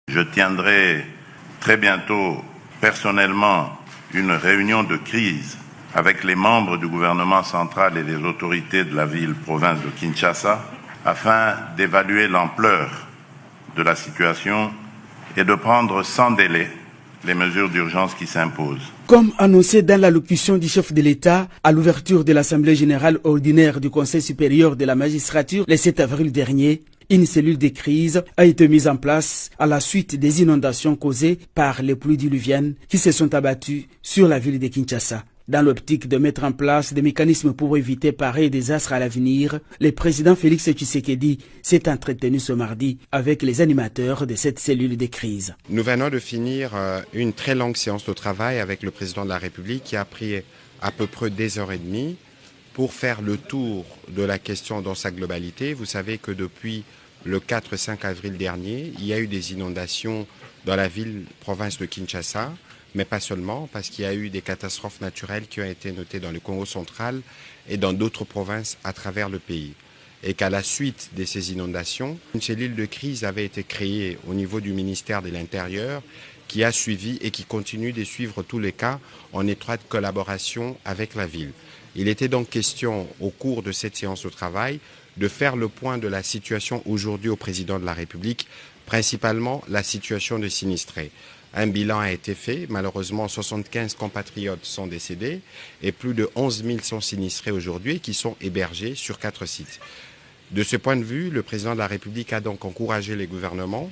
Je tiendrai très bientôt personnellement une réunion de crise avec les membres du gouvernement central et les autorités de la ville-province de Kinshasa afin d'évaluer l'ampleur de la situation et de prendre sans délai les mesures d'urgence qui s'imposent. Comme annoncé dans l'allocution du chef de l'État à l'ouverture de l'Assemblée générale ordinaire du Conseil supérieur de la magistrature le 7 avril dernier, une cellule de crise a été mise en place à la suite des inondations causées par les pluies diluviennes qui se sont abattues sur la ville de Kinshasa. Dans l'optique de mettre en place des mécanismes pour éviter pareils désastres à l'avenir, le président Félix Tshisekedi s'est entretenu ce mardi avec les animateurs de cette cellule de crise. Nous venons de finir une très longue séance de travail avec le président de la République qui a pris à peu près 2h30 pour faire le tour de la question dans sa globalité. Vous savez que depuis le 4-5 avril dernier, il y a eu des inondations dans la ville-province de Kinshasa. Mais pas seulement, parce qu'il y a eu des catastrophes naturelles qui ont été notées dans le Congo central et dans d'autres provinces à travers le pays. Et qu'à la suite de ces inondations, une cellule de crise avait été créée au niveau du ministère de l'Intérieur qui a suivi et qui continue de suivre tous les cas en étroite collaboration avec la ville. Il était donc question, au cours de cette séance de travail, de faire le point de la situation aujourd'hui au président de la République, principalement la situation des sinistrés. Un bilan a été fait, malheureusement 75 compatriotes sont décédés et plus de 11 000 sont sinistrés aujourd'hui qui sont hébergés sur 4 sites. De ce point de vue, le président de la République a donc encouragé les gouvernements,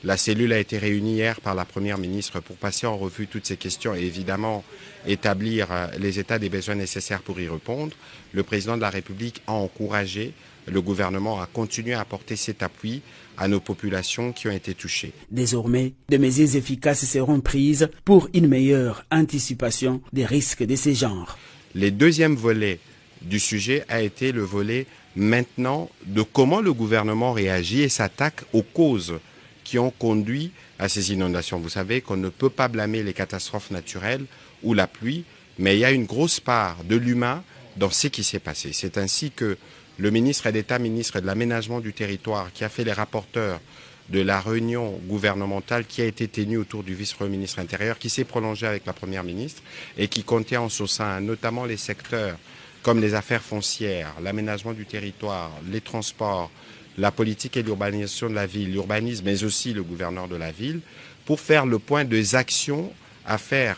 la cellule a été réunie hier par la première ministre pour passer en revue toutes ces questions et évidemment établir les états des besoins nécessaires pour y répondre. Le président de la République a encouragé le gouvernement à continuer à apporter cet appui à nos populations qui ont été touchées. Désormais, des mesures efficaces seront prises pour une meilleure anticipation des risques de ce genre. Le deuxième volet du sujet a été le volet maintenant de comment le gouvernement réagit et s'attaque aux causes qui ont conduit à ces inondations. Vous savez qu'on ne peut pas blâmer les catastrophes naturelles ou la pluie, mais il y a une grosse part de l'humain dans ce qui s'est passé. C'est ainsi que le ministre d'État, ministre de l'Aménagement du territoire, qui a fait les rapporteurs de la réunion gouvernementale qui a été tenue autour du vice-premier ministre intérieur, qui s'est prolongée avec la première ministre et qui comptait en son sein notamment les secteurs comme les affaires foncières, l'aménagement du territoire, les transports, la politique et l'urbanisation de la ville, l'urbanisme, mais aussi le gouverneur de la ville, pour faire le point des actions à faire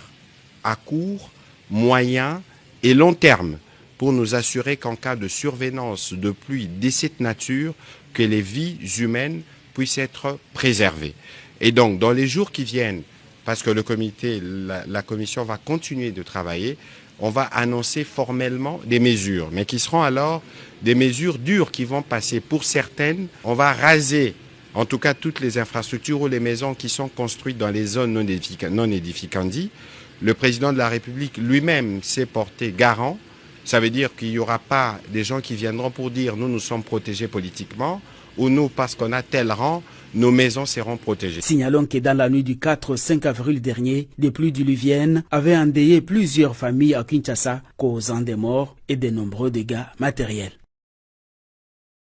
à court, moyen et long terme, pour nous assurer qu'en cas de survenance de pluie de cette nature, que les vies humaines puissent être préservées. Et donc, dans les jours qui viennent, parce que le comité, la commission va continuer de travailler, on va annoncer formellement des mesures, mais qui seront alors des mesures dures qui vont passer. Pour certaines, on va raser, en tout cas toutes les infrastructures ou les maisons qui sont construites dans les zones non édificantes. Le président de la République lui-même s'est porté garant. Ça veut dire qu'il n'y aura pas des gens qui viendront pour dire « nous sommes protégés politiquement » ou « nous, parce qu'on a tel rang, nos maisons seront protégées ». Signalons que dans la nuit du 4 au 5 avril dernier, des pluies diluviennes avaient endeuillé plusieurs familles à Kinshasa, causant des morts et de nombreux dégâts matériels.